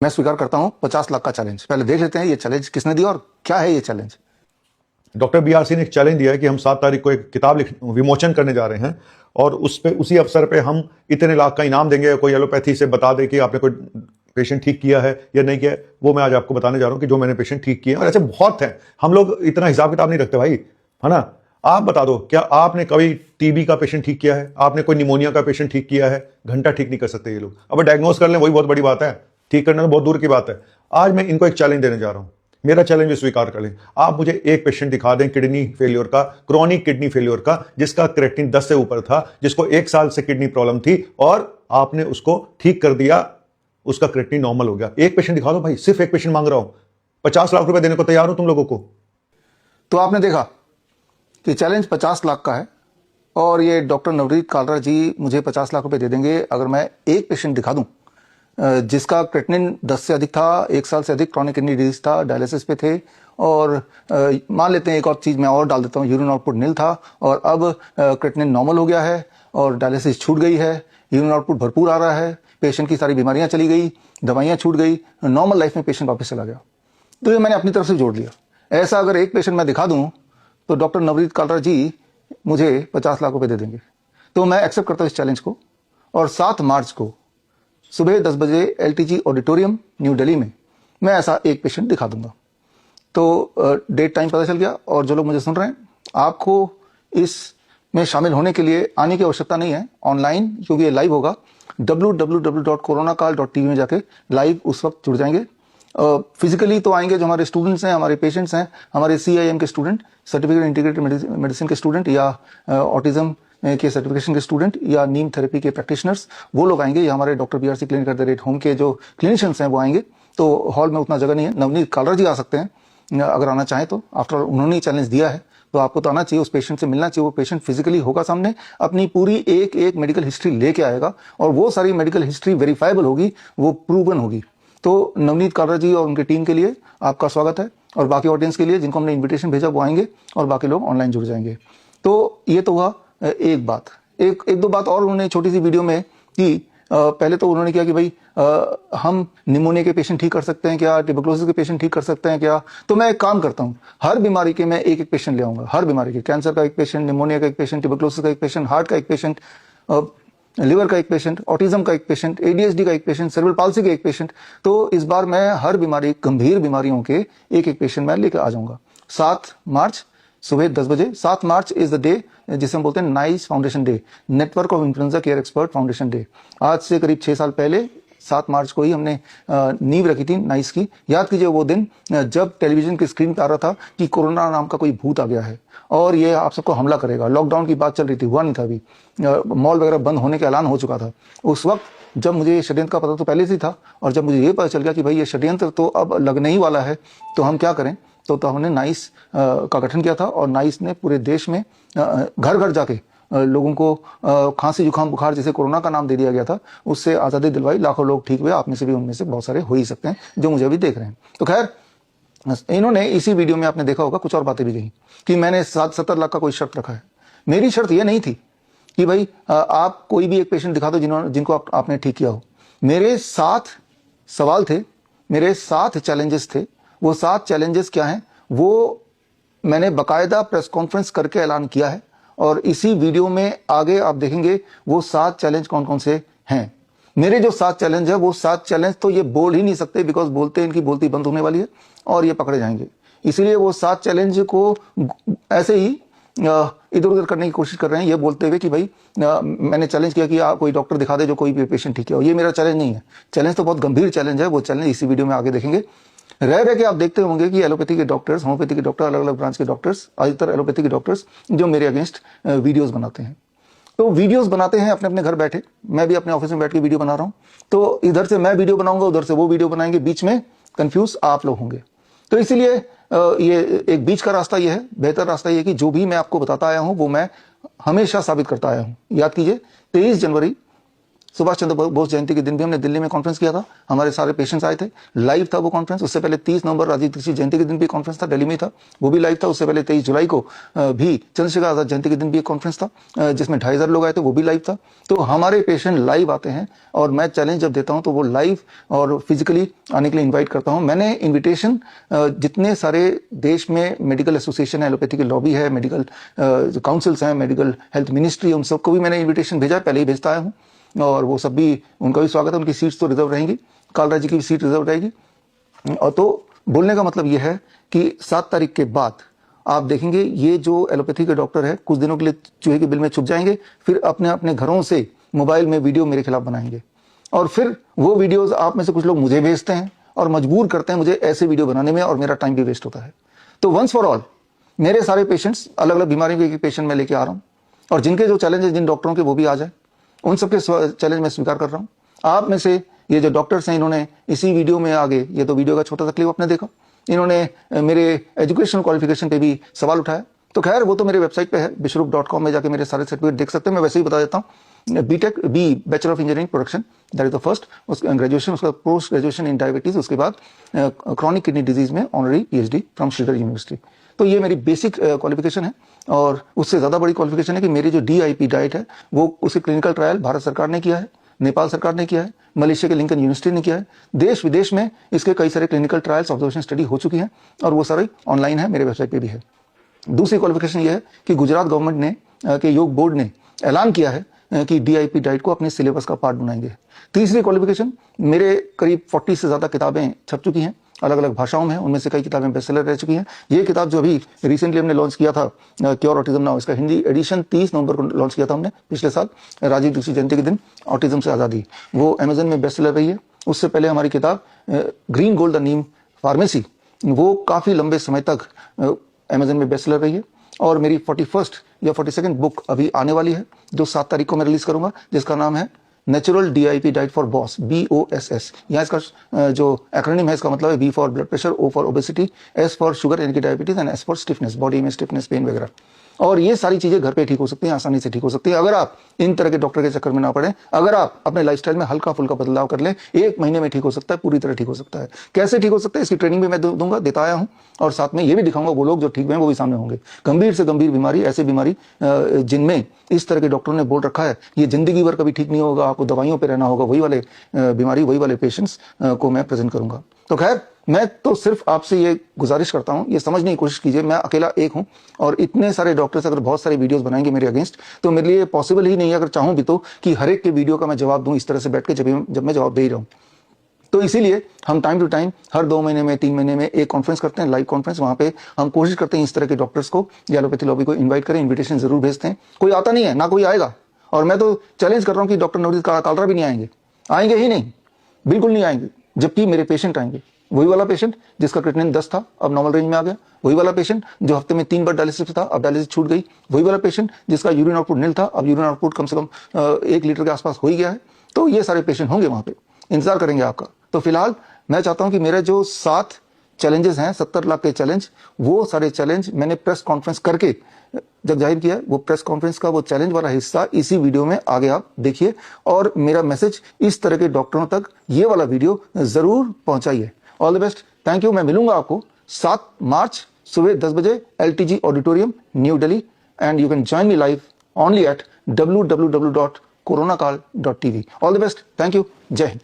मैं स्वीकार करता हूं 50 लाख का चैलेंज। पहले देख लेते हैं ये चैलेंज किसने दिया और क्या है ये चैलेंज। डॉक्टर BRC ने एक चैलेंज दिया है कि हम 7 तारीख को एक किताब विमोचन करने जा रहे हैं और उसी अवसर पे हम इतने लाख का इनाम देंगे। कोई एलोपैथी से बता दे कि आपने कोई पेशेंट ठीक किया है या नहीं किया है, वो मैं आज आपको बताने जा रहा हूं कि जो मैंने पेशेंट ठीक किए हैं। और ऐसे बहुत हैं, हम लोग इतना हिसाब किताब नहीं रखते भाई, है ना। आप बता दो, क्या आपने कभी TB का पेशेंट ठीक किया है? आपने कोई निमोनिया का पेशेंट ठीक किया है? घंटा ठीक नहीं कर सकते ये लोग। अब डायग्नोस कर लें वही बहुत बड़ी बात है, ठीक करना तो बहुत दूर की बात है। आज मैं इनको एक चैलेंज देने जा रहा हूं, मेरा चैलेंज स्वीकार कर लें। आप मुझे एक पेशेंट दिखा दें किडनी फेलियर का, क्रॉनिक किडनी फेलियर का, जिसका क्रेटिनिन 10 से ऊपर था, जिसको 1 साल से किडनी प्रॉब्लम थी और आपने उसको ठीक कर दिया, उसका क्रेटिनिन नॉर्मल हो गया। एक पेशेंट दिखा दो भाई, सिर्फ एक पेशेंट मांग रहा हूं। 50 लाख रुपए देने को तैयार हो तुम लोगों को? तो आपने देखा कि चैलेंज 50 लाख का है और ये डॉक्टर नवनीत कालरा जी मुझे 50 लाख रुपए दे देंगे अगर मैं एक पेशेंट दिखा दूं जिसका क्रेटिनिन 10 से अधिक था, 1 साल से अधिक क्रॉनिक किडनी डिजीज था, डायलिसिस पे थे और मान लेते हैं एक और चीज मैं और डाल देता हूं, यूरिन आउटपुट नील था और अब क्रेटिनिन नॉर्मल हो गया है और डायलिसिस छूट गई है, यूरिन आउटपुट भरपूर आ रहा है, पेशेंट की सारी बीमारियां चली गई, दवाइयां छूट गई, नॉर्मल लाइफ में पेशेंट वापस चला गया। तो ये मैंने अपनी तरफ से जोड़ लिया। ऐसा अगर एक पेशेंट मैं दिखा दूं तो डॉक्टर नवनीत कालरा जी मुझे 50 लाख रुपए दे देंगे। तो मैं एक्सेप्ट करता हूं इस चैलेंज को और 7 मार्च को सुबह 10 बजे LTG ऑडिटोरियम न्यू दिल्ली में मैं ऐसा एक पेशेंट दिखा दूंगा। तो डेट टाइम पता चल गया और जो लोग मुझे सुन रहे हैं, आपको इसमें शामिल होने के लिए आने की आवश्यकता नहीं है। ऑनलाइन क्योंकि ये लाइव होगा, www.coronacall.tv में जाके लाइव उस वक्त जुड़ जाएंगे। फिजिकली तो आएंगे जो हमारे स्टूडेंट्स हैं, हमारे पेशेंट्स हैं, हमारे CIM के स्टूडेंट, सर्टिफिकेट इंटीग्रेटेड मेडिसिन के स्टूडेंट या ऑटिज्म के सर्टिफिकेशन के स्टूडेंट या नीम थेरेपी के प्रैक्टिशनर्स, वो लोग आएंगे या हमारे doctor BRC clinic at the rate home के जो क्लिनिशियंस हैं वो आएंगे। तो हॉल में उतना जगह नहीं है। नवनीत कालरा जी आ सकते हैं अगर आना चाहें तो, आफ्टर उन्होंने ही चैलेंज दिया है तो आपको तो आना चाहिए, उस पेशेंट से मिलना चाहिए। वो पेशेंट फिजिकली होगा सामने, अपनी पूरी एक एक मेडिकल हिस्ट्री लेके आएगा और वो सारी मेडिकल हिस्ट्री वेरीफाइबल होगी, वो प्रूवन होगी। तो नवनीत कालरा जी और उनकी टीम के लिए आपका स्वागत है और बाकी ऑडियंस के लिए जिनको हमने इन्विटेशन भेजा वो आएंगे और बाकी लोग ऑनलाइन जुड़ जाएंगे। तो ये तो हुआ एक बात। एक दो बात और उन्होंने छोटी सी वीडियो में की। पहले तो उन्होंने किया कि भाई हम निमोनिया के पेशेंट ठीक कर सकते हैं क्या, ट्यूबरकुलोसिस के पेशेंट ठीक कर सकते हैं क्या। तो मैं एक काम करता हूं, हर बीमारी के मैं एक एक पेशेंट ले आऊंगा। हर बीमारी के, कैंसर का एक पेशेंट, निमोनिया का एक पेशेंट, ट्यूबरकुलोसिस का एक पेशेंट, हार्ट का एक पेशेंट, लिवर का एक पेशेंट, ऑटिज्म का एक पेशेंट, ADHD का एक पेशेंट, सेरेब्रल पाल्सी का एक पेशेंट। तो इस बार मैं हर बीमारी, गंभीर बीमारियों के एक एक पेशेंट मैं लेकर आ जाऊंगा। 7 मार्च सुबह 10 बजे। 7 मार्च इज द डे जिसे हम बोलते हैं nice foundation day, network of influenza care expert foundation day. आज से करीब 6 साल पहले 7 मार्च को ही हमने नींव रखी थी नाइस की। याद कीजिए वो दिन जब टेलीविजन की स्क्रीन पर आ रहा था कि कोरोना नाम का कोई भूत आ गया है और ये आप सबको हमला करेगा। लॉकडाउन की बात चल रही थी, हुआ नहीं था अभी, मॉल वगैरह बंद होने का ऐलान हो चुका था। उस वक्त जब मुझे ये षड्यंत्र का पता तो पहले से था और जब मुझे ये पता चल गया कि भाई ये षड्यंत्र तो अब लगने ही वाला है, तो हम क्या करें। तो हमने नाइस का गठन किया था और नाइस ने पूरे देश में घर घर जाके लोगों को खांसी जुकाम बुखार जिसे कोरोना का नाम दे दिया गया था उससे आज़ादी दिलवाई। लाखों लोग ठीक हुए, आप में से भी, उनमें से बहुत सारे हो ही सकते हैं जो मुझे अभी देख रहे हैं। तो खैर, इन्होंने इसी वीडियो में आपने देखा होगा कुछ और बातें भी कही कि मैंने 70 लाख का कोई शर्त रखा है। मेरी शर्त यह नहीं थी कि भाई आप कोई भी एक पेशेंट दिखा दो जिनको आपने ठीक किया हो। मेरे 7 सवाल थे, मेरे 7 चैलेंजेस थे। वो 7 चैलेंजेस क्या हैं वो मैंने बाकायदा प्रेस कॉन्फ्रेंस करके ऐलान किया है और इसी वीडियो में आगे आप देखेंगे वो 7 चैलेंज कौन कौन से हैं। मेरे जो 7 चैलेंज है वो 7 चैलेंज तो ये बोल ही नहीं सकते, बिकॉज बोलते इनकी बोलती बंद होने वाली है और ये पकड़े जाएंगे। इसीलिए वो 7 चैलेंज को ऐसे ही इधर उधर करने की कोशिश कर रहे हैं, ये बोलते हुए कि भाई मैंने चैलेंज किया कि कोई डॉक्टर दिखा दे जो कोई भी पेशेंट ठीक किया हो। ये मेरा चैलेंज नहीं है। चैलेंज तो बहुत गंभीर चैलेंज है, वो चैलेंज इसी वीडियो में आगे देखेंगे। रह के आप देखते होंगे कि एलोपैथी के डॉक्टर्स, होम्योपैथी के डॉक्टर, अलग अलग ब्रांच के डॉक्टर्स, अधिकतर एलोपैथी के डॉक्टर्स जो मेरे अगेंस्ट वीडियोस बनाते हैं। तो वीडियोस बनाते हैं अपने अपने घर बैठे, मैं भी अपने ऑफिस में बैठ के वीडियो बना रहा हूं। तो इधर से मैं वीडियो बनाऊंगा, उधर से वो वीडियो बनाएंगे, बीच में कंफ्यूज आप लोग होंगे। तो इसीलिए ये एक बीच का रास्ता ये है, बेहतर रास्ता ये कि जो भी मैं आपको बताता आया हूं वो मैं हमेशा साबित करता आया हूं। याद कीजिए 23 जनवरी सुभाष चंद्र बोस जयंती के दिन भी हमने दिल्ली में कॉन्फ्रेंस किया था, हमारे सारे पेशेंट्स आए थे, लाइव था वो कॉन्फ्रेंस। उससे पहले 30 नवंबर राजीव दीक्षित जयंती के दिन भी कॉन्फ्रेंस था, दिल्ली में था, वो भी लाइव था। उससे पहले 23 जुलाई को भी चंद्रशेखर आजाद जयंती के दिन भी एक कॉन्फ्रेंस था जिसमें 2500 लोग आए थे, वो भी लाइव था। तो हमारे पेशेंट लाइव आते हैं और मैं चैलेंज जब देता हूं तो वो लाइव और फिजिकली आने के लिए इन्वाइट करता हूं। मैंने इन्विटेशन जितने सारे देश में मेडिकल एसोसिएशन है, एलोपैथी की लॉबी है, मेडिकल काउंसिल्स हैं, मेडिकल हेल्थ मिनिस्ट्री, उन सबको भी मैंने इन्विटेशन भेजा, पहले ही भेजता आया हूँ और वो सब भी, उनका भी स्वागत है। उनकी सीट्स तो रिजर्व रहेंगी, कालरा जी की भी सीट रिजर्व रहेगी। और तो बोलने का मतलब यह है कि 7 तारीख के बाद आप देखेंगे ये जो एलोपैथी के डॉक्टर है कुछ दिनों के लिए चूहे के बिल में छुप जाएंगे, फिर अपने अपने घरों से मोबाइल में वीडियो मेरे खिलाफ बनाएंगे और फिर वो वीडियोस आप में से कुछ लोग मुझे भेजते हैं और मजबूर करते हैं मुझे ऐसे वीडियो बनाने में और मेरा टाइम भी वेस्ट होता है। तो वंस फॉर ऑल मेरे सारे पेशेंट्स, अलग अलग बीमारियों के पेशेंट मैं लेके आ रहा हूँ और जिनके जो चैलेंजेस जिन डॉक्टरों के वो भी आ जाए, उन सबके चैलेंज मैं स्वीकार कर रहा हूँ। आप में से ये जो डॉक्टर्स हैं, इन्होंने इसी वीडियो में आगे, ये तो वीडियो का छोटा सा क्लिप आपने देखा, इन्होंने मेरे एजुकेशन क्वालिफिकेशन पे भी सवाल उठाया। तो खैर वो तो मेरे वेबसाइट पे है, विश्वरूप.com में जाके मेरे सारे सर्टिफिकेट देख सकते हैं। मैं वैसे ही बता देता हूँ, BTech B bachelor of engineering production, that is the first, उसका ग्रेजुएशन, उसका पोस्ट ग्रेजुएशन इन डायबिटीज, उसके बाद क्रॉनिक किडनी डिजीज में honorary PhD from Shridhar university. तो ये मेरी बेसिक क्वालिफिकेशन है और उससे ज्यादा बड़ी क्वालिफिकेशन है कि मेरी जो DIP डाइट है वो उसके क्लिनिकल ट्रायल भारत सरकार ने किया है, नेपाल सरकार ने किया है, मलेशिया के लिंकन यूनिवर्सिटी ने किया है, देश विदेश में इसके कई सारे क्लिनिकल ट्रायल्स ऑब्जर्वेशन स्टडी हो चुकी हैं और वो सारे ऑनलाइन है, मेरे वेबसाइट पे भी है। दूसरी क्वालिफिकेशन ये है कि गुजरात गवर्नमेंट ने के योग बोर्ड ने ऐलान किया है कि DIP डाइट को अपने सिलेबस का पार्ट बनाएंगे। तीसरी क्वालिफिकेशन, मेरे करीब 40 से ज्यादा किताबें छप चुकी हैं अलग अलग भाषाओं में, उनमें से कई किताबें बेस्टसेलर रह चुकी हैं। ये किताब जो अभी रिसेंटली हमने लॉन्च किया था, क्योर ऑटिज्म नाउ, इसका हिंदी एडिशन 30 नवंबर को लॉन्च किया था हमने पिछले साल, राजीव दीक्षित जयंती के दिन, ऑटिज्म से आज़ादी, वो अमेजन में बेस्टसेलर रही है। उससे पहले हमारी किताब green gold the Neem pharmacy, वो काफ़ी लंबे समय तक अमेजन में बेस्टसेलर रही है। और मेरी 41st या 42nd बुक अभी आने वाली है जो 7 तारीख को मैं रिलीज करूंगा, जिसका नाम है natural DIP diet for boss, BOSS। यहाँ इसका जो एक्रोनिम है, इसका मतलब है B for blood pressure, O for obesity, S for sugar यानी कि diabetes and S for stiffness, body में स्टिफनेस, पेन वगैरह। और ये सारी चीजें घर पे ठीक हो सकती हैं, आसानी से ठीक हो सकती है अगर आप इन तरह के डॉक्टर के चक्कर में ना पड़े, अगर आप अपने लाइफस्टाइल में हल्का फुल्का बदलाव कर लें। 1 महीने में ठीक हो सकता है, पूरी तरह ठीक हो सकता है। कैसे ठीक हो सकता है इसकी ट्रेनिंग भी मैं दूंगा, देता आया हूं और साथ में ये भी दिखाऊंगा वो लोग जो ठीक हुए हैं वो भी सामने होंगे। गंभीर से गंभीर बीमारी, ऐसी बीमारी जिनमें इस तरह के डॉक्टरों ने बोल रखा है ये जिंदगी भर कभी ठीक नहीं होगा, आपको दवाइयों पर रहना होगा, वही वाले बीमारी, वही वाले पेशेंट्स को मैं प्रेजेंट करूंगा। तो खैर मैं तो सिर्फ आपसे ये गुजारिश करता हूं, ये समझने की कोशिश कीजिए, मैं अकेला एक हूं और इतने सारे डॉक्टर्स अगर बहुत सारे वीडियोस बनाएंगे मेरे अगेंस्ट तो मेरे लिए पॉसिबल ही नहीं है, अगर चाहूं भी तो, कि हर एक के वीडियो का मैं जवाब दूं इस तरह से बैठ के जब मैं जवाब दे ही रहा हूं। तो इसीलिए हम टाइम टू टाइम हर 2 महीने में, 3 महीने में एक कॉन्फ्रेंस करते हैं, लाइव कॉन्फ्रेंस। वहां पे हम कोशिश करते हैं इस तरह के डॉक्टर्स को या एलोपैथी लॉबी को इन्वाइट करें, इन्विटेशन जरूर भेजते हैं। कोई आता नहीं है, ना कोई आएगा, और मैं तो चैलेंज कर रहा हूं कि डॉक्टर नवनीत कालरा भी नहीं आएंगे ही नहीं, बिल्कुल नहीं आएंगे, जबकि मेरे पेशेंट आएंगे। वही वाला पेशेंट जिसका क्रिएटिनिन 10 था अब नॉर्मल रेंज में आ गया, वही वाला पेशेंट जो हफ्ते में 3 बार डायलिसिस था अब डायलिसिस छूट गई, वही वाला पेशेंट जिसका यूरिन आउटपुट नील था अब यूरिन आउटपुट कम से कम 1 लीटर के आसपास हो ही गया है। तो ये सारे पेशेंट होंगे वहां पे, इंतजार करेंगे आपका। तो फिलहाल मैं चाहता हूं कि मेरे जो 7 चैलेंजेस हैं, 70 लाख के चैलेंज, वो सारे चैलेंज मैंने प्रेस कॉन्फ्रेंस करके जब जाहिर किया, वो प्रेस कॉन्फ्रेंस का वो चैलेंज वाला हिस्सा इसी वीडियो में आगे आप देखिए और मेरा मैसेज इस तरह के डॉक्टरों तक ये वाला वीडियो जरूर पहुंचाइए। All the best, thank you. मैं मिलूंगा आपको 7 मार्च सुबह 10 बजे LTG auditorium, New Delhi, and you can join me live only at www.coronakal.tv। All the best, thank you, जय हिंद।